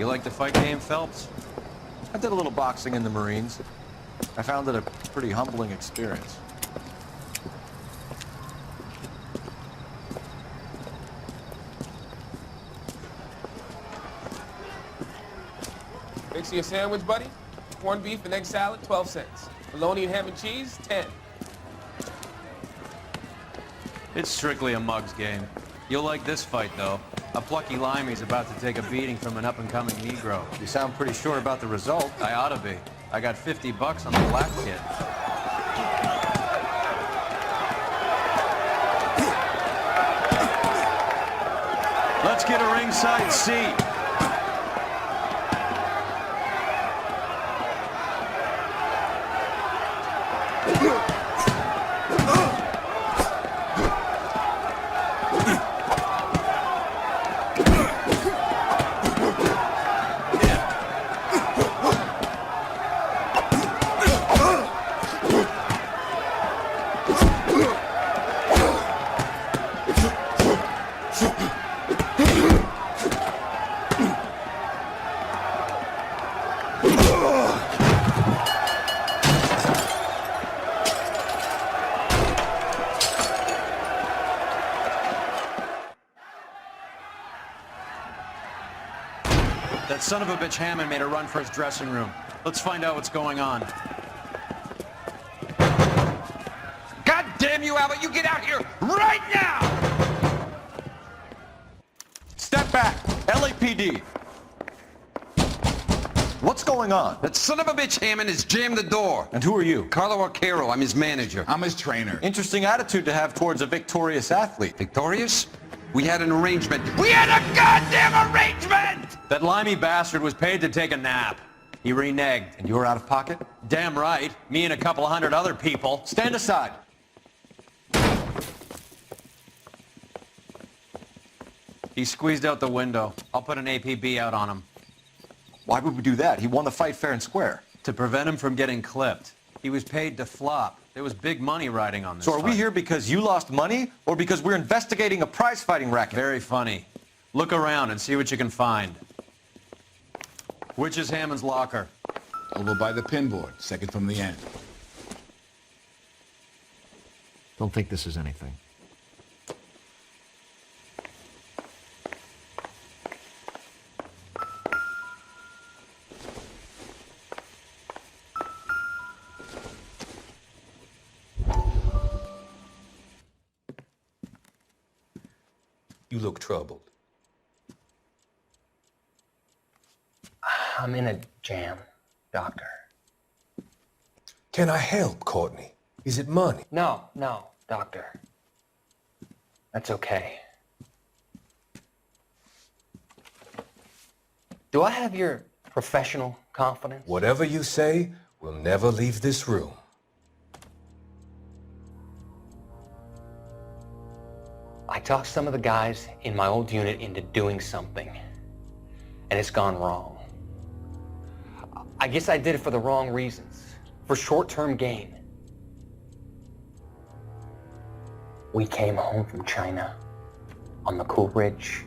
You like the fight game, Phelps? I did a little boxing in the Marines. I found it a pretty humbling experience. Mix you a sandwich, buddy? Corned beef and egg salad, 12 cents. Bologna and ham and cheese, 10. It's strictly a mug's game. You'll like this fight, though. A plucky limey's about to take a beating from an up-and-coming Negro. You sound pretty sure about the result. I ought to be. I got 50 bucks on the black kid. Let's get a ringside seat. That son of a bitch Hammond made a run for his dressing room. Let's find out what's going on. God damn you, Albert! You get out here right now! Step back! LAPD! What's going on? That son of a bitch Hammond has jammed the door. And who are you? Carlo Arcaro, I'm his manager. I'm his trainer. Interesting attitude to have towards a victorious athlete. Victorious? We had an arrangement. We had a goddamn arrangement! That limey bastard was paid to take a nap. He reneged. And you were out of pocket? Damn right. Me and a couple 100 other people. Stand aside. He squeezed out the window. I'll put an APB out on him. Why would we do that? He won the fight fair and square. To prevent him from getting clipped. He was paid to flop. There was big money riding on this So are we fight. here because you lost money, or because we're investigating a prize-fighting racket? Very funny. Look around and see what you can find. Which is Hammond's locker? Over by the pinboard, second from the end. Don't think this is anything. You look troubled. I'm in a jam, Doctor. Can I help, Courtney? Is it money? No, Doctor. That's okay. Do I have your professional confidence? Whatever you say, we'll never leave this room. I talked some of the guys in my old unit into doing something, and it's gone wrong. I guess I did it for the wrong reasons, for short-term gain. We came home from China on the Cool Ridge.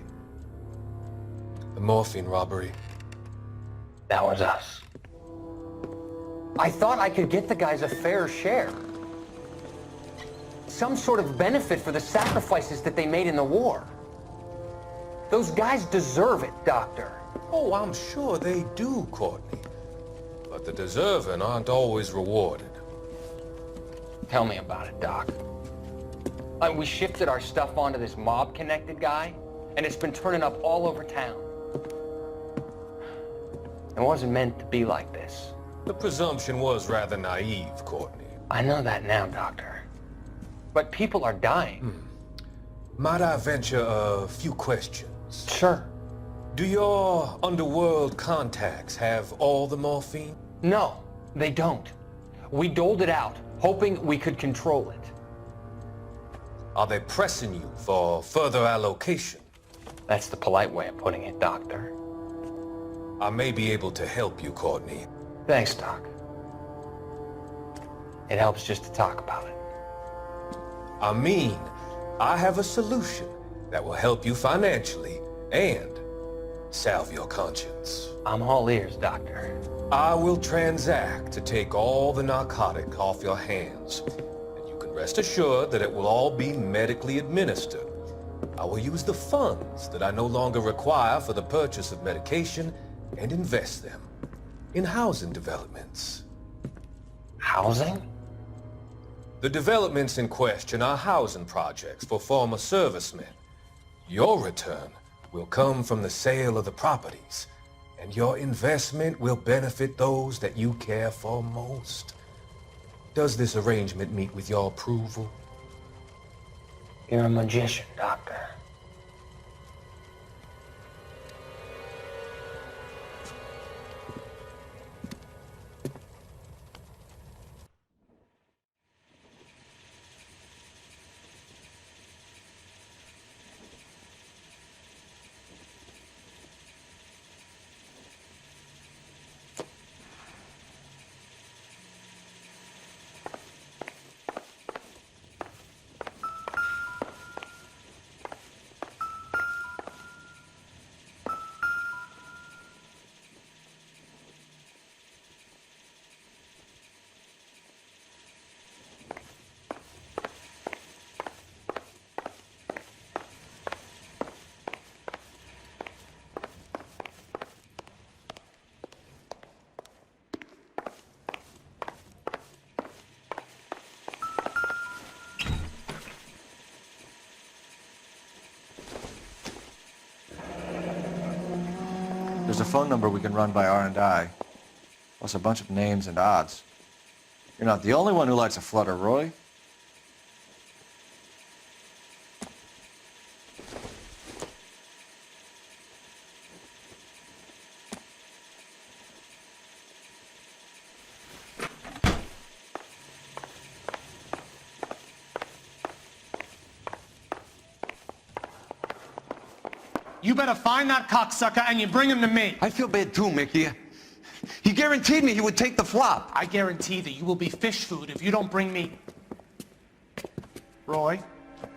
The morphine robbery. That was us. I thought I could get the guys a fair share. Some sort of benefit for the sacrifices that they made in the war. Those guys deserve it, Doctor. Oh, I'm sure they do, Courtney. But the deserving aren't always rewarded. Tell me about it, Doc. We shifted our stuff onto this mob-connected guy, and it's been turning up all over town. It wasn't meant to be like this. The presumption was rather naive, Courtney. I know that now, Doctor. But people are dying. Might I venture a few questions? Sure. Do your underworld contacts have all the morphine? No, they don't. We doled it out, hoping we could control it. Are they pressing you for further allocation? That's the polite way of putting it, Doctor. I may be able to help you, Courtney. Thanks, Doc. It helps just to talk about it. I mean, I have a solution that will help you financially and salve your conscience. I'm all ears, Doctor. I will transact to take all the narcotic off your hands. And you can rest assured that it will all be medically administered. I will use the funds that I no longer require for the purchase of medication and invest them in housing developments. Housing? The developments in question are housing projects for former servicemen. Your return will come from the sale of the properties, and your investment will benefit those that you care for most. Does this arrangement meet with your approval? You're a magician, Doctor. There's a phone number we can run by R&I, plus a bunch of names and odds. You're not the only one who likes a flutter, Roy. You better find that cocksucker and you bring him to me. I feel bad too, Mickey. He guaranteed me he would take the flop. I guarantee that you will be fish food if you don't bring me... Roy,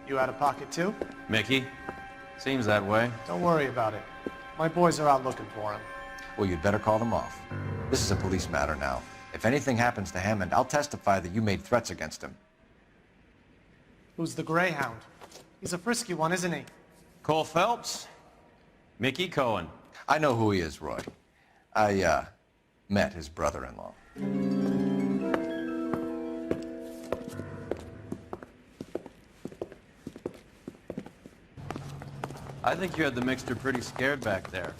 you out of pocket too? Mickey? Seems that way. Don't worry about it. My boys are out looking for him. Well, you'd better call them off. This is a police matter now. If anything happens to Hammond, I'll testify that you made threats against him. Who's the Greyhound? He's a frisky one, isn't he? Cole Phelps? Mickey Cohen. I know who he is, Roy. I, met his brother-in-law. I think you had the mixture pretty scared back there.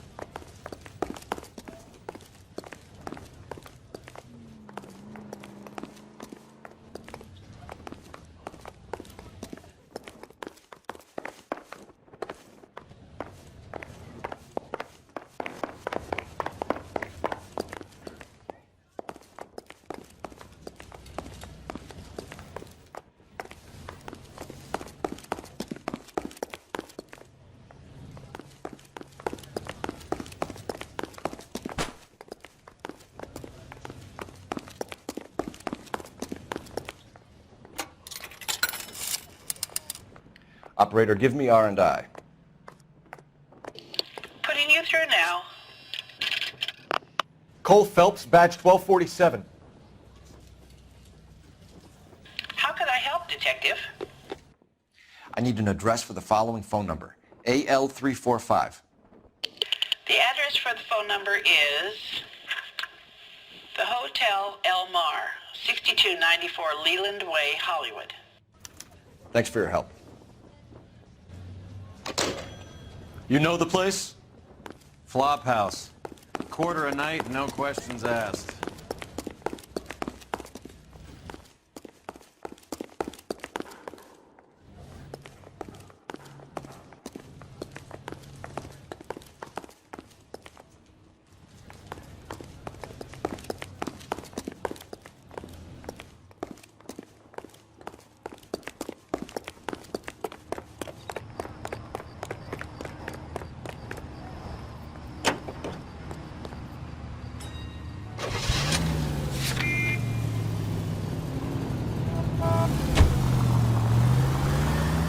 Operator, give me R&I. Putting you through now. Cole Phelps, badge 1247. How could I help, Detective? I need an address for the following phone number. AL345. The address for the phone number is the Hotel L.A Noire, 6294 Leland Way, Hollywood. Thanks for your help. You know the place? Flop house. Quarter a night, no questions asked.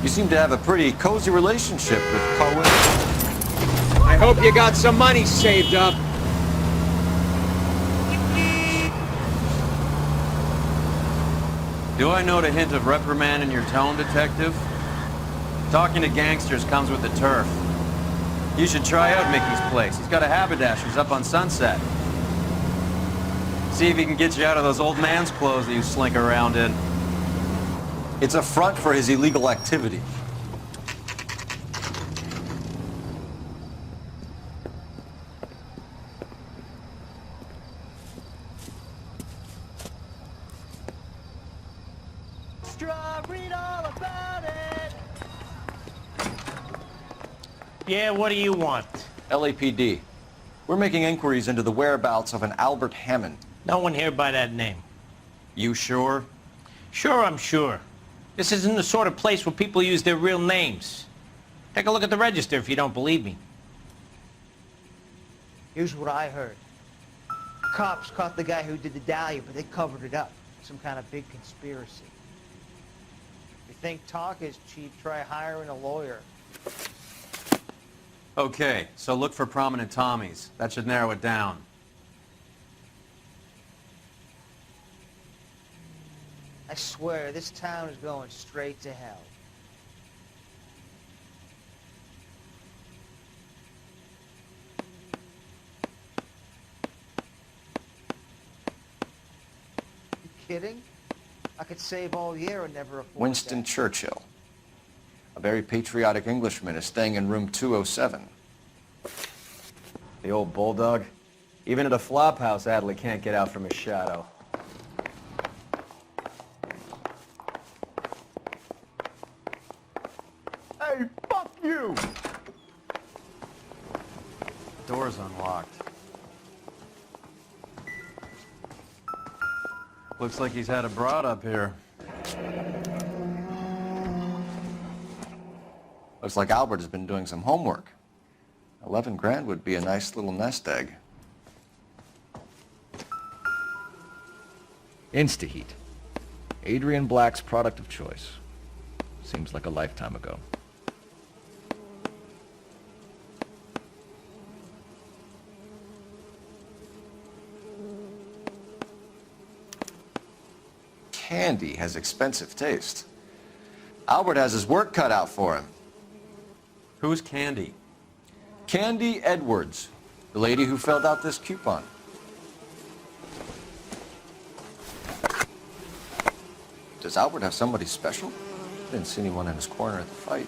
You seem to have a pretty cozy relationship with Cohen. I hope you got some money saved up. Do I note a hint of reprimand in your tone, Detective? Talking to gangsters comes with the turf. You should try out Mickey's place. He's got a haberdasher's up on Sunset. See if he can get you out of those old man's clothes that you slink around in. It's a front for his illegal activity. Read all about it. Yeah, what do you want? LAPD. We're making inquiries into the whereabouts of an Albert Hammond. No one here by that name. You sure? Sure, I'm sure. This isn't the sort of place where people use their real names. Take a look at the register if you don't believe me. Here's what I heard. Cops caught the guy who did the dahlia, but they covered it up. Some kind of big conspiracy. If you think talk is cheap, try hiring a lawyer. Okay, so look for prominent Tommies. That should narrow it down. I swear, this town is going straight to hell. You kidding? I could save all year and never afford Winston that. Churchill. A very patriotic Englishman is staying in room 207. The old bulldog. Even at a flop house, Adley can't get out from his shadow. Hey, fuck you! Door's unlocked. Looks like he's had a broad up here. Looks like Albert has been doing some homework. 11 grand would be a nice little nest egg. Instaheat. Adrian Black's product of choice. Seems like a lifetime ago. Candy has expensive taste. Albert has his work cut out for him. Who's Candy? Candy Edwards, the lady who filled out this coupon. Does Albert have somebody special? Didn't see anyone in his corner at the fight.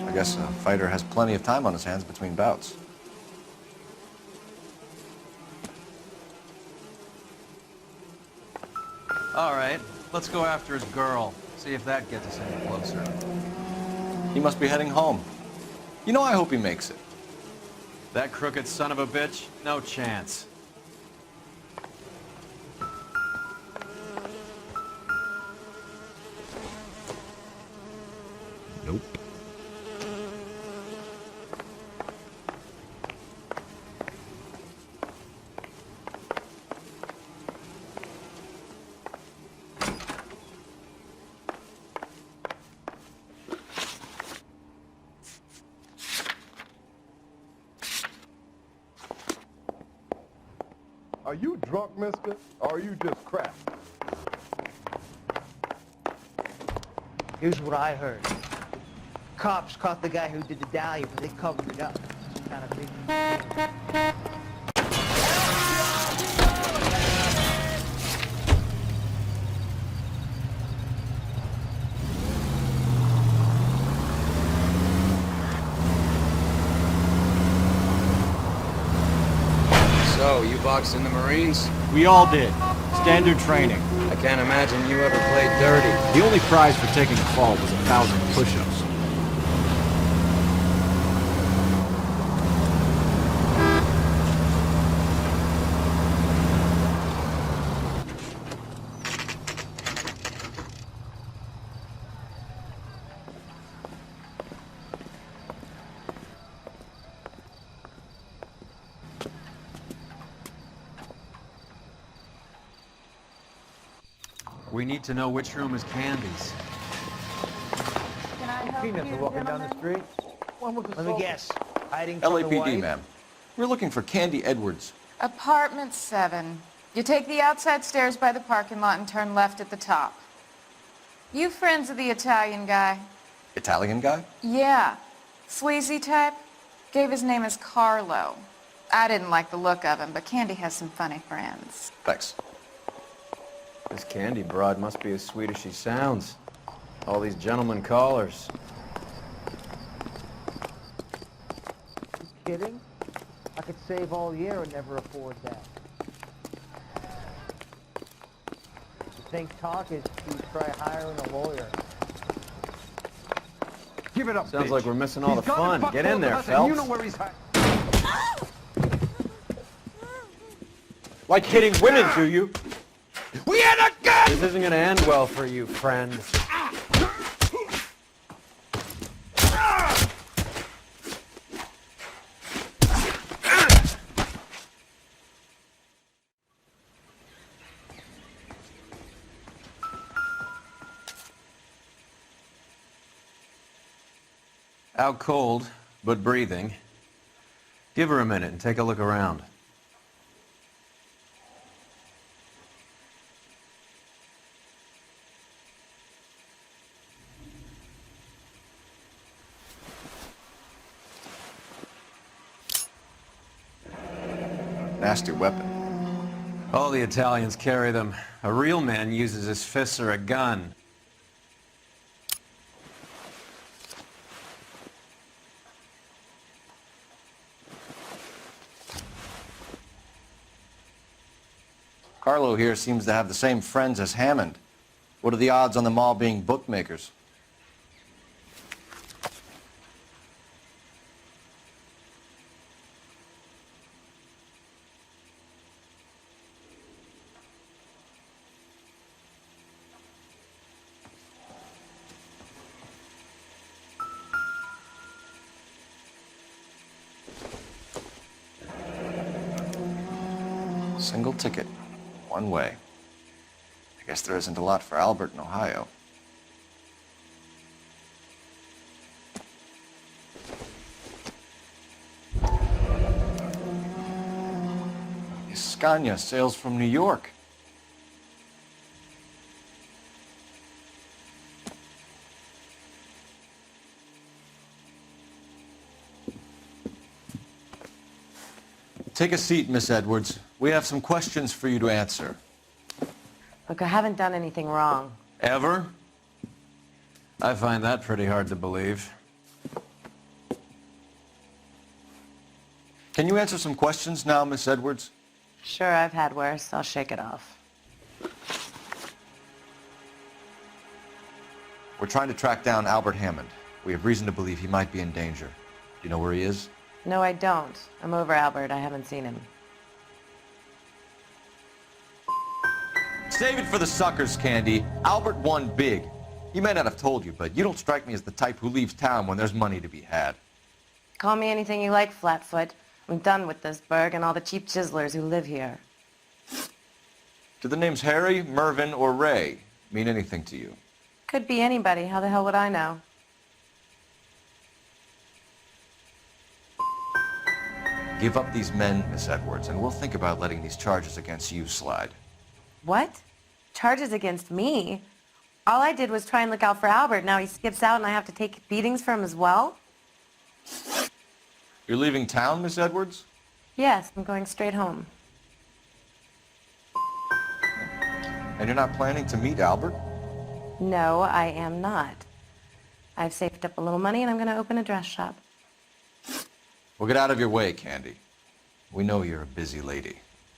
I guess a fighter has plenty of time on his hands between bouts. All right, let's go after his girl. See if that gets us any closer. He must be heading home. You know, I hope he makes it. That crooked son of a bitch? No chance. Nope. Are you drunk, mister? Or are you just crap? Here's what I heard. Cops caught the guy who did the dahlia, but they covered it up. Some kind of big... So, you boxed in the Marines? We all did. Standard training. I can't imagine you ever played dirty. The only prize for taking a fall was 1,000 push-ups. We need to know which room is Candy's. Can I help Peanuts are walking down the street. Let me guess. Hiding from the LAPD, wife? ma'am. We're looking for Candy Edwards. Apartment 7. You take the outside stairs by the parking lot and turn left at the top. You friends of the Italian guy? Italian guy? Yeah. Sleazy type? Gave his name as Carlo. I didn't like the look of him, but Candy has some funny friends. Thanks. This Candy broad must be as sweet as she sounds. All these gentlemen callers. You kidding? I could save all year and never afford that. You think talk is cheap, try hiring a lawyer. Give it up, Sounds bitch. like we're missing all He's the got fun. his butt Get in full of there, us, and You Phelps. know where he's hiding. Like hitting women, do you? We had a gun! This isn't gonna end well for you, friend. Out cold, but breathing. Give her a minute and take a look around. Nasty weapon. All the Italians carry them. A real man uses his fists or a gun. Carlo here seems to have the same friends as Hammond. What are the odds on them all being bookmakers? Single ticket, one way. I guess there isn't a lot for Albert in Ohio. Scania sails from New York. Take a seat, Miss Edwards. We have some questions for you to answer. Look, I haven't done anything wrong. Ever? I find that pretty hard to believe. Can you answer some questions now, Miss Edwards? Sure, I've had worse. I'll shake it off. We're trying to track down Albert Hammond. We have reason to believe he might be in danger. Do you know where he is? No, I don't. I'm over Albert. I haven't seen him. Save it for the suckers, Candy. Albert won big. He may not have told you, but you don't strike me as the type who leaves town when there's money to be had. Call me anything you like, Flatfoot. I'm done with this burg and all the cheap chiselers who live here. Do the names Harry, Mervyn, or Ray mean anything to you? Could be anybody. How the hell would I know? Give up these men, Miss Edwards, and we'll think about letting these charges against you slide. What? Charges against me? All I did was try and look out for Albert. Now he skips out and I have to take beatings for him as well? You're leaving town, Miss Edwards? Yes, I'm going straight home. And you're not planning to meet Albert? No, I am not. I've saved up a little money and I'm going to open a dress shop. Well, get out of your way, Candy. We know you're a busy lady.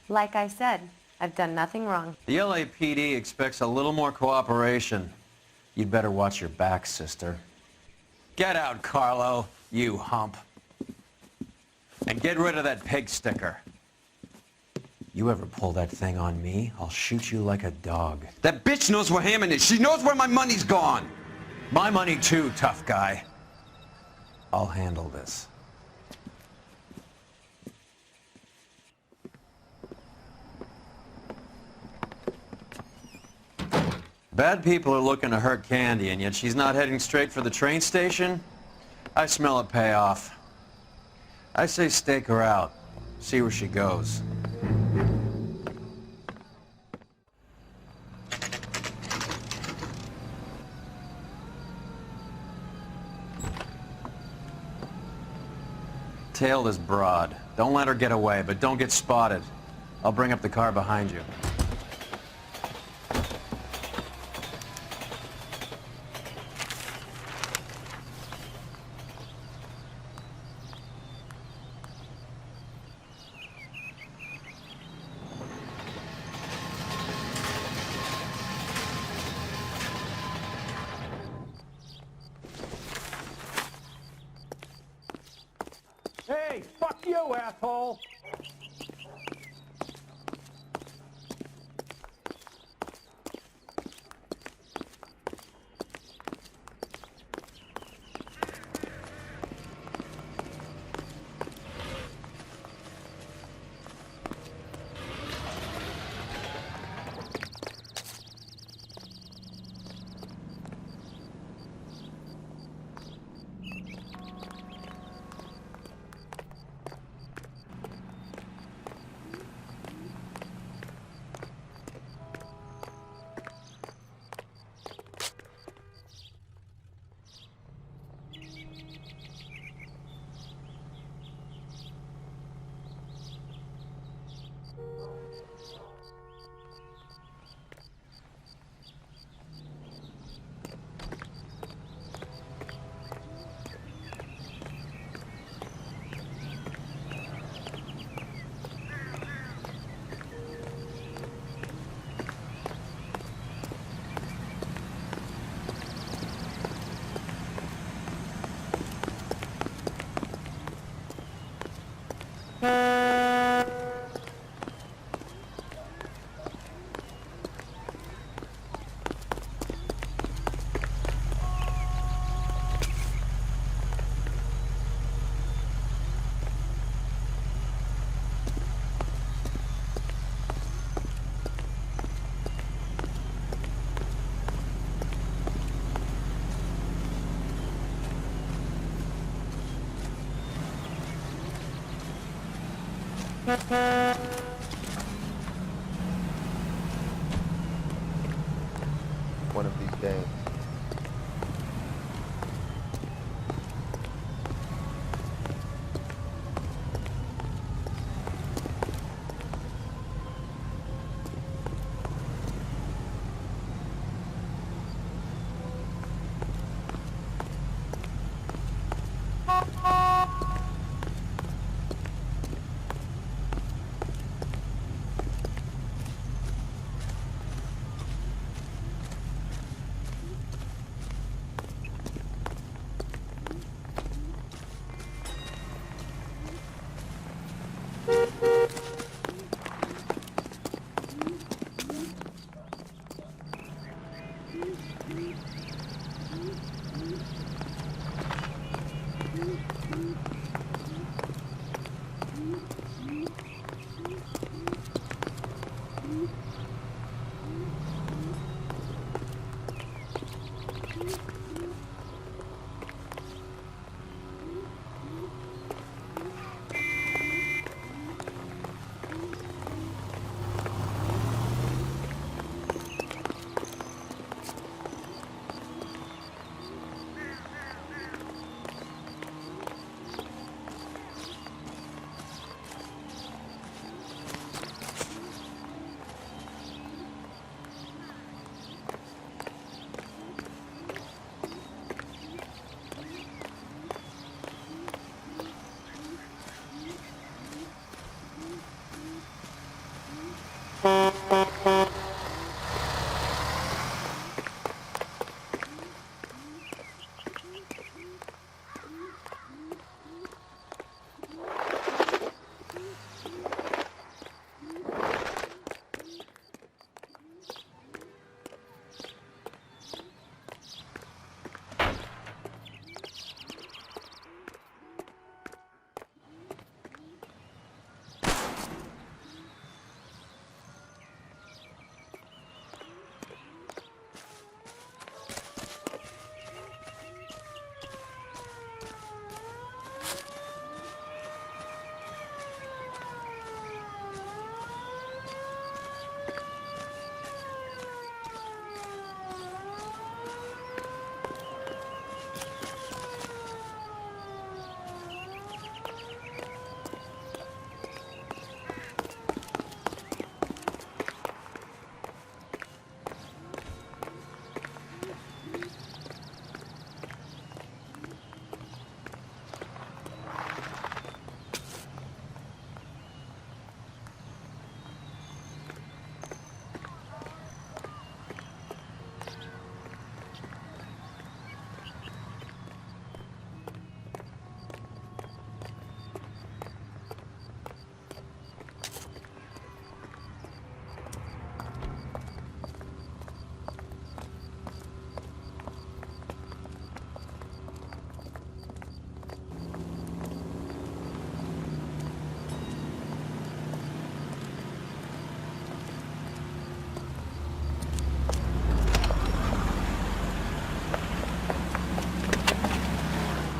Like I said, I've done nothing wrong. The LAPD expects a little more cooperation. You'd better watch your back, sister. Get out, Carlo, you hump. And get rid of that pig sticker. You ever pull that thing on me, I'll shoot you like a dog. That bitch knows where Hammond is. She knows where my money's gone. My money too, tough guy. I'll handle this. Bad people are looking to hurt Candy, and yet she's not heading straight for the train station? I smell a payoff. I say stake her out. See where she goes. Tail this broad. Don't let her get away, but don't get spotted. I'll bring up the car behind you. Hey, fuck you, asshole! One of these days.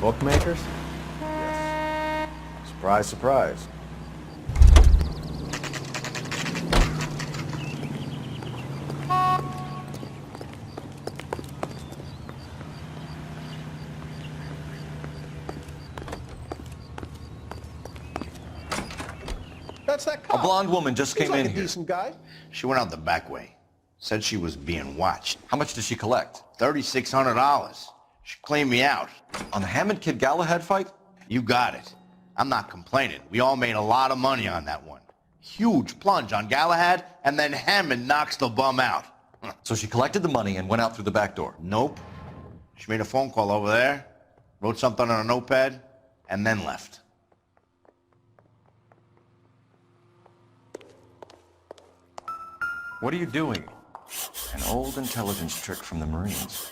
Bookmakers? Surprise, surprise. That's that cop. A blonde woman just He's came like in a here. decent guy. She went out the back way. Said she was being watched. How much did she collect? $3,600. She cleaned me out. On the Hammond Kid Galahad fight? You got it. I'm not complaining. We all made a lot of money on that one. Huge plunge on Galahad, and then Hammond knocks the bum out. So she collected the money and went out through the back door? Nope. She made a phone call over there, wrote something on a notepad, and then left. What are you doing? An old intelligence trick from the Marines.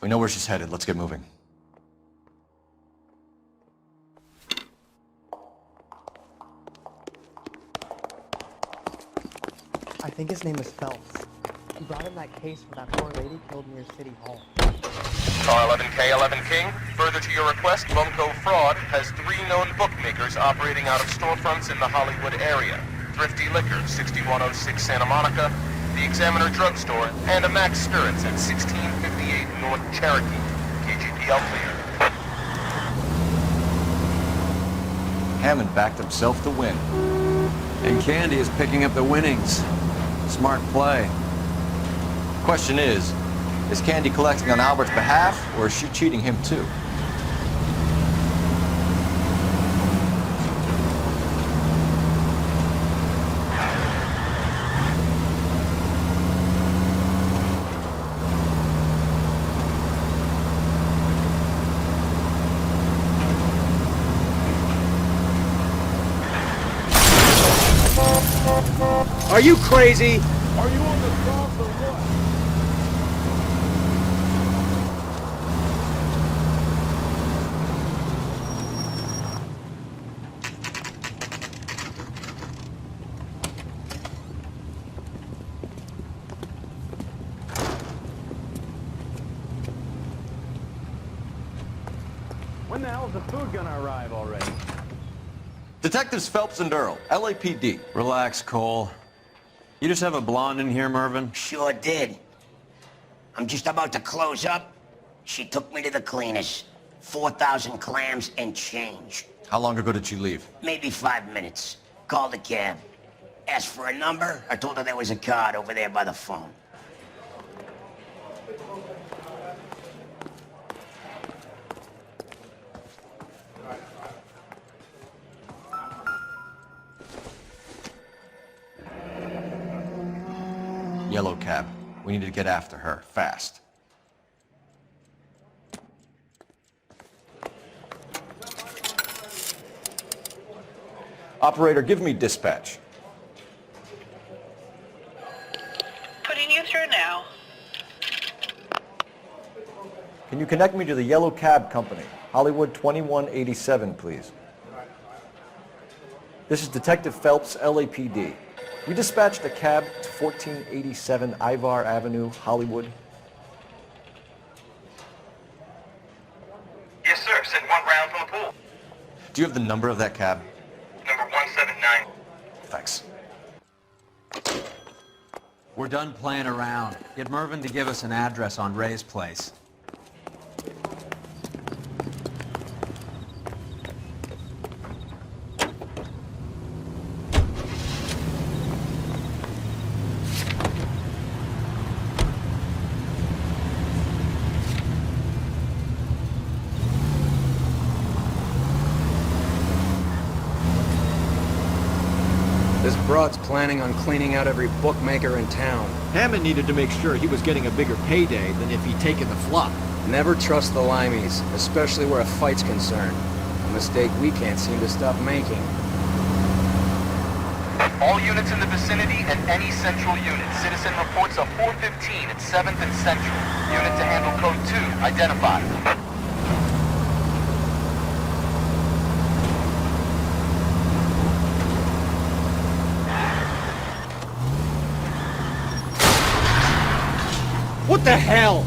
We know where she's headed. Let's get moving. I think his name is Phelps. He brought in that case for that poor lady killed near City Hall. Car 11K, 11 King. Further to your request, Bumco Fraud has 3 known bookmakers operating out of storefronts in the Hollywood area. Thrifty Liquor, 6106 Santa Monica, the Examiner Drugstore, and a Max Spirits at 1658 North Cherokee. KGP all clear. Hammond backed himself to win. And Candy is picking up the winnings. Smart play. Question is Candy collecting on Albert's behalf, or is she cheating him too? Are you crazy? Are you on the cross or what? When the hell's the food gonna arrive already? Detectives Phelps and Earl, LAPD. Relax, Cole. You just have a blonde in here, Mervyn? Sure did. I'm just about to close up. She took me to the cleaners. 4,000 clams and change. How long ago did she leave? Maybe 5 minutes. Called a cab. Asked for a number. I told her there was a card over there by the phone. Yellow cab. We need to get after her, fast. Operator, give me dispatch. Putting you through now. Can you connect me to the Yellow Cab Company? Hollywood 2187, please. This is Detective Phelps, LAPD. We dispatched a cab to 1487 Ivar Avenue, Hollywood. Yes, sir. Send one round from the pool. Do you have the number of that cab? Number 179. Thanks. We're done playing around. Get Mervyn to give us an address on Ray's place. This broad's planning on cleaning out every bookmaker in town. Hammond needed to make sure he was getting a bigger payday than if he'd taken the flop. Never trust the limeys, especially where a fight's concerned. A mistake we can't seem to stop making. All units in the vicinity and any central unit. Citizen reports a 415 at 7th and Central. Unit to handle code 2, identified. What the hell?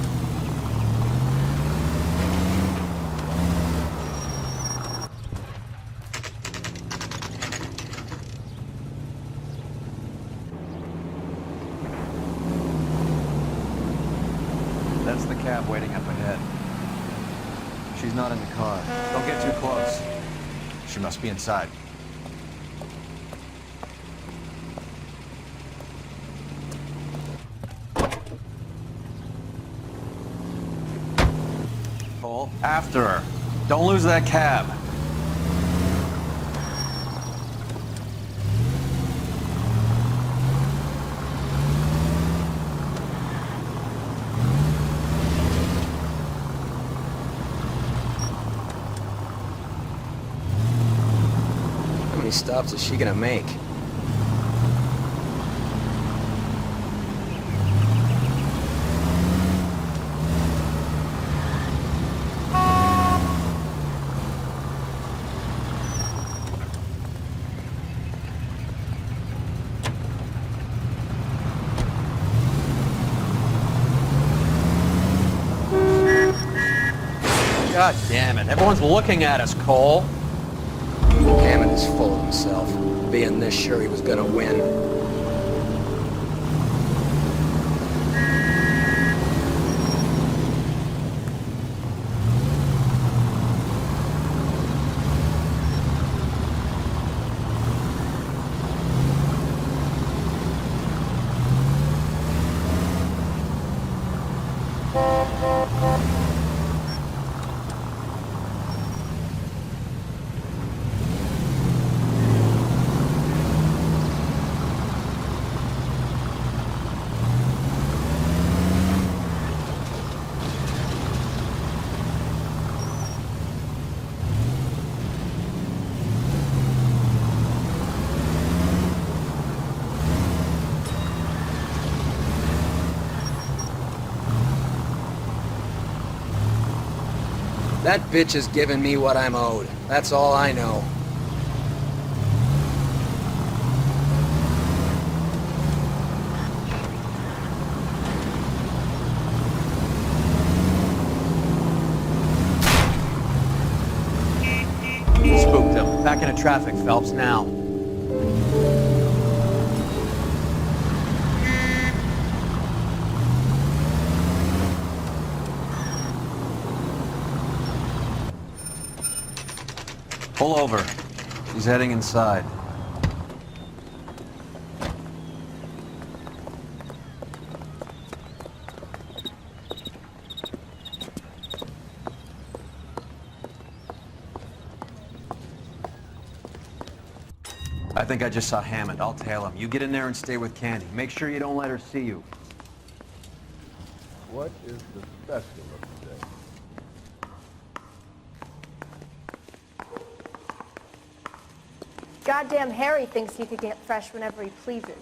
That's the cab waiting up ahead. She's not in the car. Don't get too close. She must be inside. Cole, after her. Don't lose that cab. How many stops is she gonna make? God damn it. Everyone's looking at us, Cole. Hammond is full of himself, being this sure he was gonna win. That bitch is giving me what I'm owed. That's all I know. Spooked him. Back into traffic, Phelps, now. Pull over. He's heading inside. I think I just saw Hammond. I'll tail him. You get in there and stay with Candy. Make sure you don't let her see you. What is the special of the day? Goddamn Harry thinks he could get fresh whenever he pleases.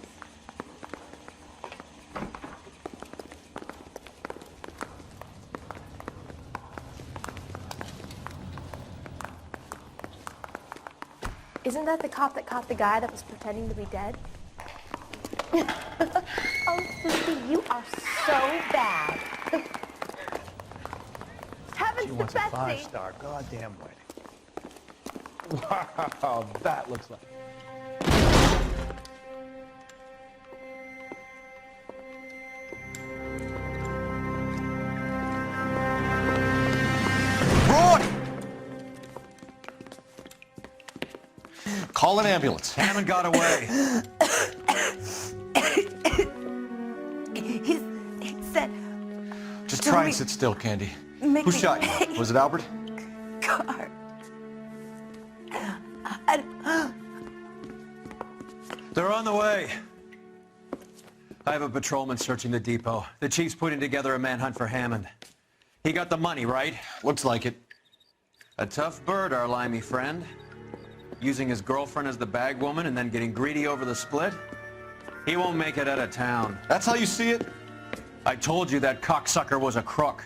Isn't that the cop that caught the guy that was pretending to be dead? Oh, Susie, you are so bad. Heavens She to wants a Betsy! 5-star goddamn wedding. Wow, that looks like... Broad! Call an ambulance. Hammond got away. He said... Just try and sit still, Candy. Make Who me shot you? pay. Was it Albert? Car. They're on the way. I have a patrolman searching the depot. The chief's putting together a manhunt for Hammond. He got the money, right? Looks like it. A tough bird, our limey friend. Using his girlfriend as the bag woman and then getting greedy over the split. He won't make it out of town. That's how you see it? I told you that cocksucker was a crook.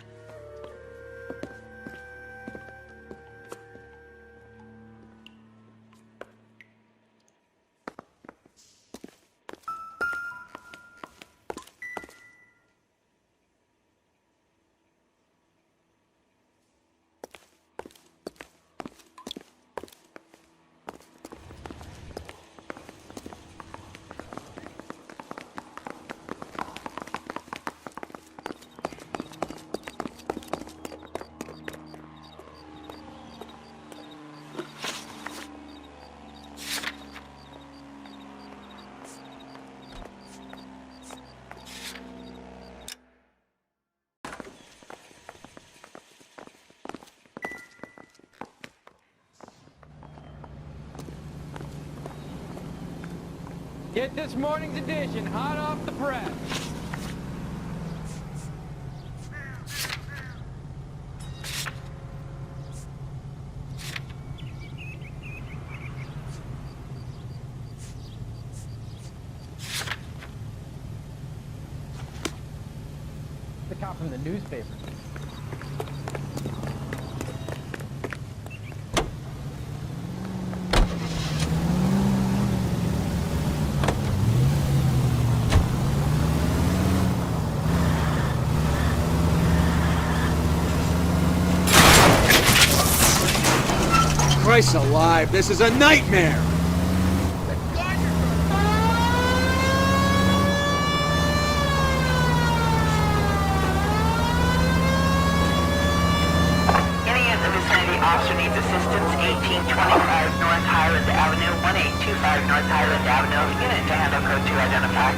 Get this morning's edition hot off the press. The cop from the newspaper. Christ alive, this is a nightmare! Any in the vicinity officer needs assistance, 1825 North Highland Avenue, 1825 North Highland Avenue. Unit to handle code 2 identified.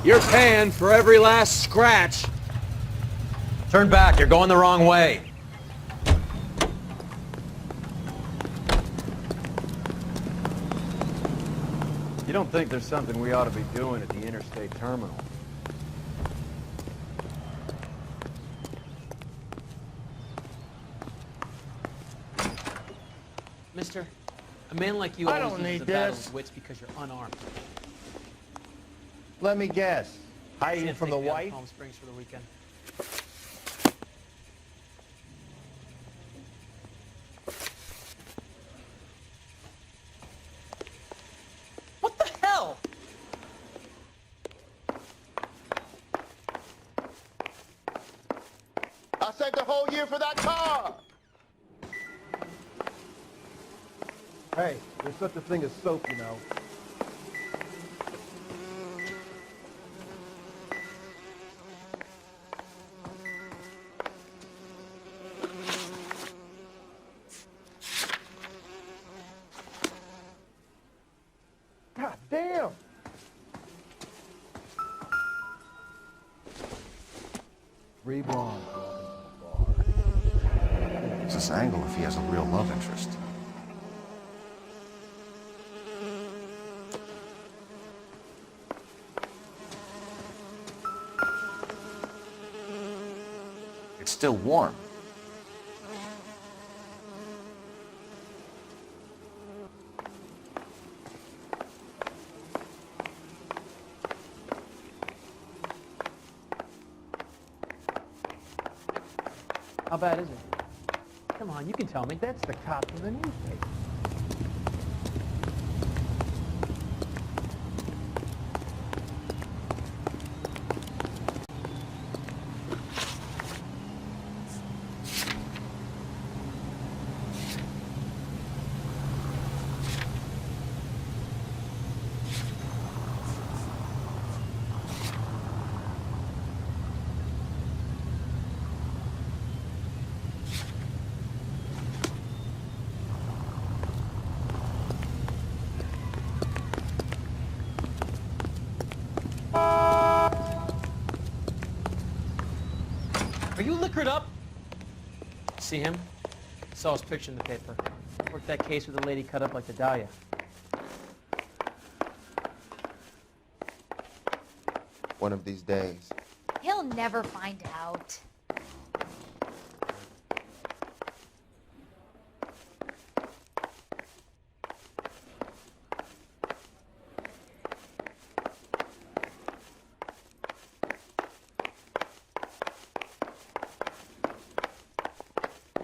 You're paying for every last scratch. Turn back, you're going the wrong way. You don't think there's something we ought to be doing at the interstate terminal? Mister, a man like you I always don't loses need the battle this. of wits because you're unarmed. Let me guess. Hiding Can't from take the me out of wife? Palm Springs for the weekend. What the hell? I saved the whole year for that car! Hey, there's such a thing as soap, you know. God damn! Three blondes walking to the bar. What's this angle if he has a real love interest? It's still warm. How bad is it? Come on, you can tell me. That's the cop from the newspaper. Are you liquored up? See him? Saw his picture in the paper. Worked that case with a lady cut up like the Dahlia. One of these days. He'll never find out.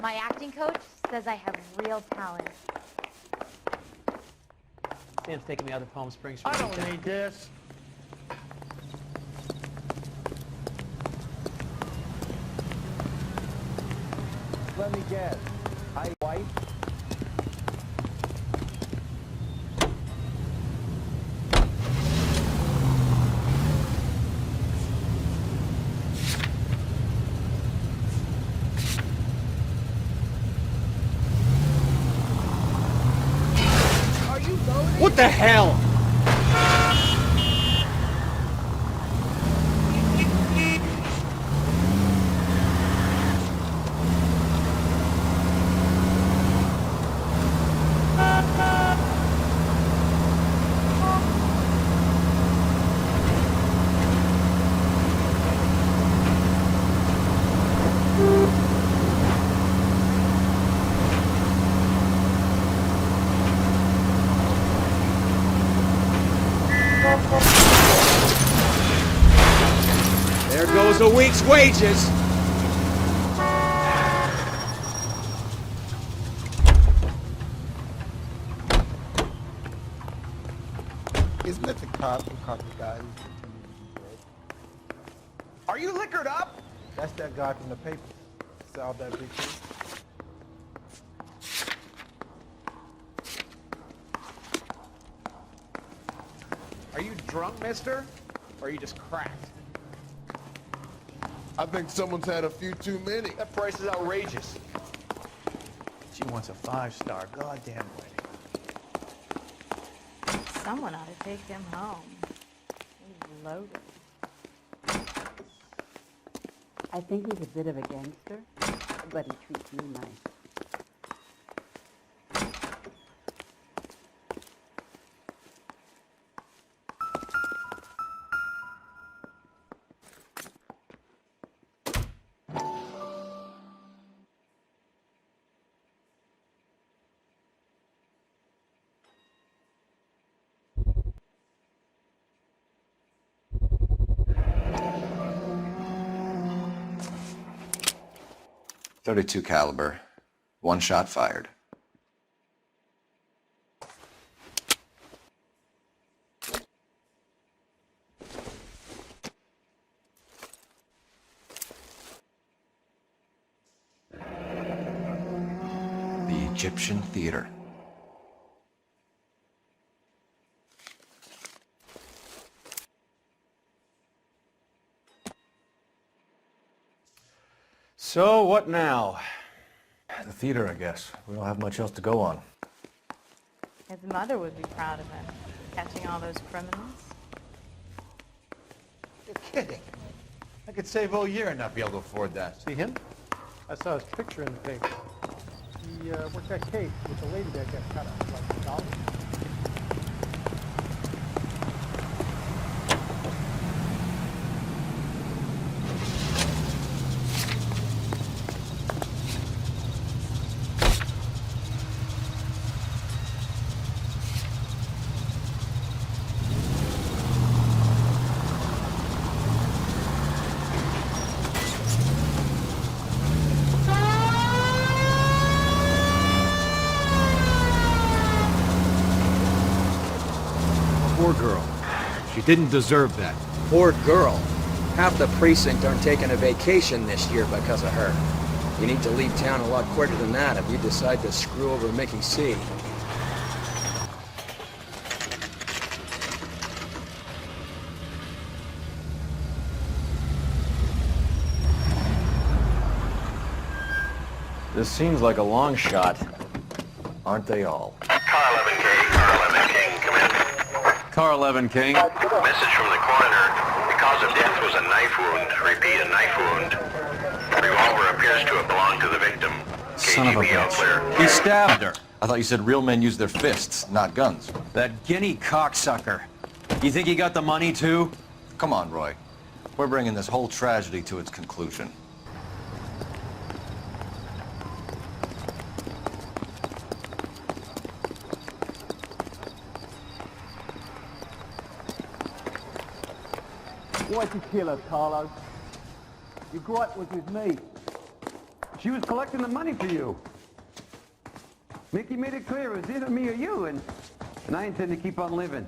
My acting coach says I have real talent. Sam's taking me out to Palm Springs. I don't need this. Let me guess. Hi, wife. What the hell? There goes a week's wages. Isn't it the cop who caught the guy who's pretending to be dead? Are you liquored up? That's that guy from the paper. Solved that big case. Are you drunk, mister? Or are you just cracked? I think someone's had a few too many. That price is outrageous. She wants a 5-star goddamn wedding. Someone ought to take him home. He's loaded. I think he's a bit of a gangster, but he treats me nice. .32 caliber. One shot fired. The Egyptian Theater. So, what now? The theater, I guess. We don't have much else to go on. His mother would be proud of him, catching all those criminals. You're kidding. I could save all year and not be able to afford that. See him? I saw his picture in the paper. He worked that case with the lady that got cut up like a dollar. Poor girl. She didn't deserve that. Poor girl. Half the precinct aren't taking a vacation this year because of her. You need to leave town a lot quicker than that if you decide to screw over Mickey C. This seems like a long shot. Aren't they all? Car 11K, Car 11 King, come in. Car 11 King. Message from the coroner. The cause of death was a knife wound. Repeat, a knife wound. The revolver appears to have belonged to the victim. Son of a KGB all bitch. clear. He stabbed her. I thought you said real men use their fists, not guns. That guinea cocksucker. You think he got the money too? Come on, Roy. We're bringing this whole tragedy to its conclusion. Why'd you kill her, Carlos? Your gripe was with me. She was collecting the money for you. Mickey made it clear it was either me or you, and I intend to keep on living.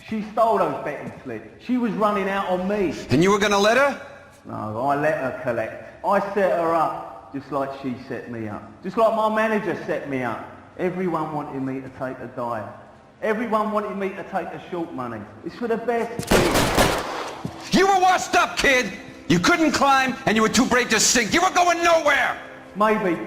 She stole those betting slips. She was running out on me. And you were gonna let her? No, I let her collect. I set her up, just like she set me up. Just like my manager set me up. Everyone wanted me to take a dive. Everyone wanted me to take the short money. It's for the best. You were washed up, kid! You couldn't climb, and you were too brave to sink. You were going nowhere! Maybe,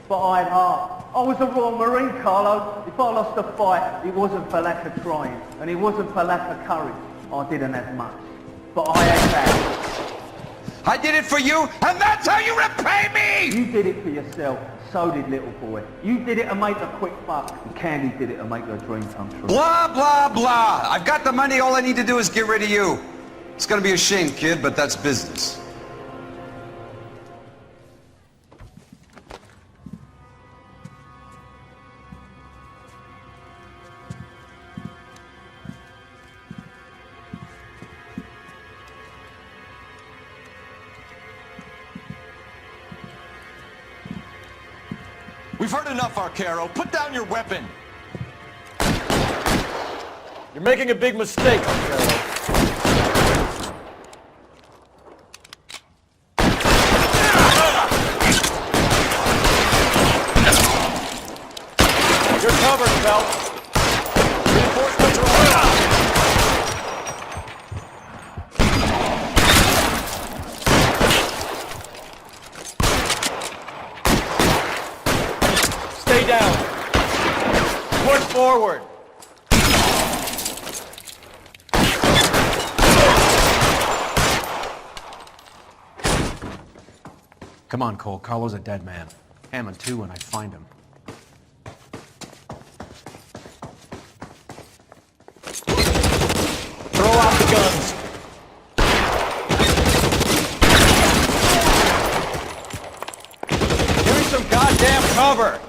but I had heart. I was a Royal Marine, Carlo. If I lost a fight, it wasn't for lack of trying, and it wasn't for lack of courage. I didn't have much, but I had that. I did it for you, and that's how you repay me! You did it for yourself. So did little boy. You did it to make a quick buck, and Candy did it to make her dream come true. Blah, blah, blah. I've got the money. All I need to do is get rid of you. It's gonna be a shame, kid, but that's business. We've heard enough, Arcaro. Put down your weapon. You're making a big mistake, Arcaro. You're covered, Phelps. Reinforcements are on. Stay down. Push forward. Come on, Cole. Carlo's a dead man. Hammond too when I find him. Throw out the guns. Give me some goddamn cover.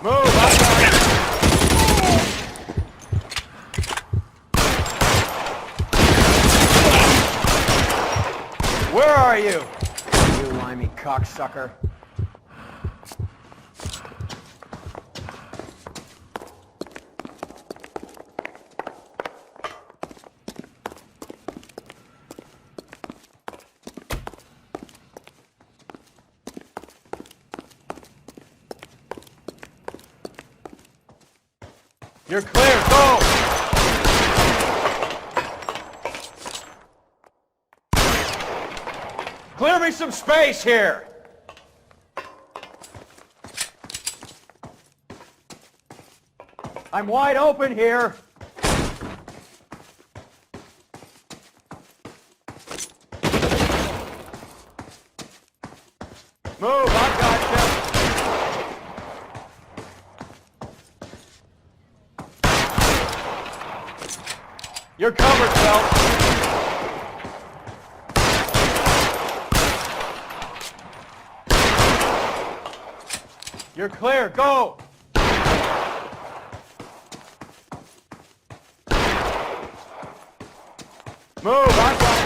Move, I got it. Where are you? You limey cocksucker. You're clear, go! Clear me some space here! I'm wide open here! Move, I've got you! You're covered, Phelps. You're clear, go! Move, I got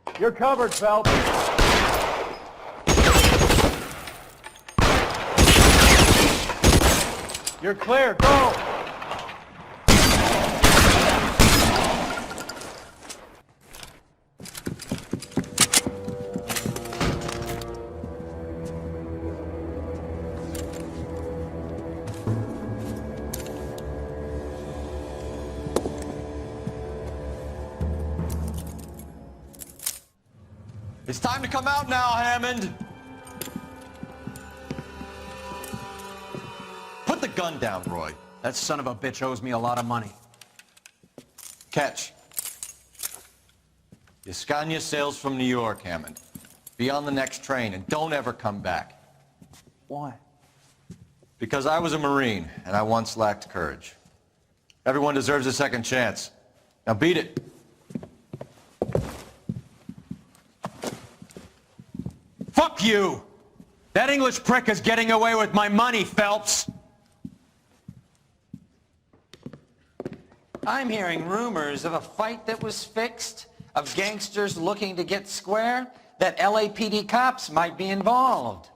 you. You're covered, Phelps. You're clear, go! It's time to come out now, Hammond! Put the gun down, Roy. That son of a bitch owes me a lot of money. Catch. You Scania sails from New York, Hammond. Be on the next train and don't ever come back. Why? Because I was a Marine, and I once lacked courage. Everyone deserves a second chance. Now beat it. Fuck you! That English prick is getting away with my money, Phelps! I'm hearing rumors of a fight that was fixed, of gangsters looking to get square, that LAPD cops might be involved.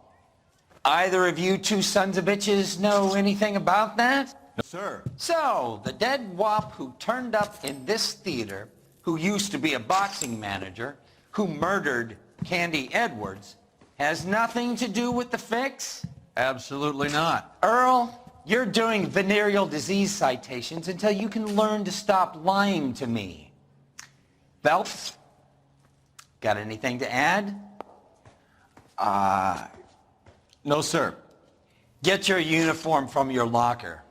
Either of you two sons of bitches know anything about that? No, sir. So, the dead wop who turned up in this theater, who used to be a boxing manager, who murdered Candy Edwards, has nothing to do with the fix? Absolutely not. Earl, you're doing venereal disease citations until you can learn to stop lying to me. Phelps, got anything to add? No, sir. Get your uniform from your locker.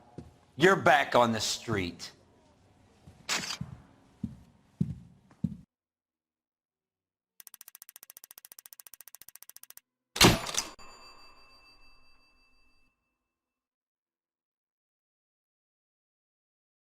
You're back on the street.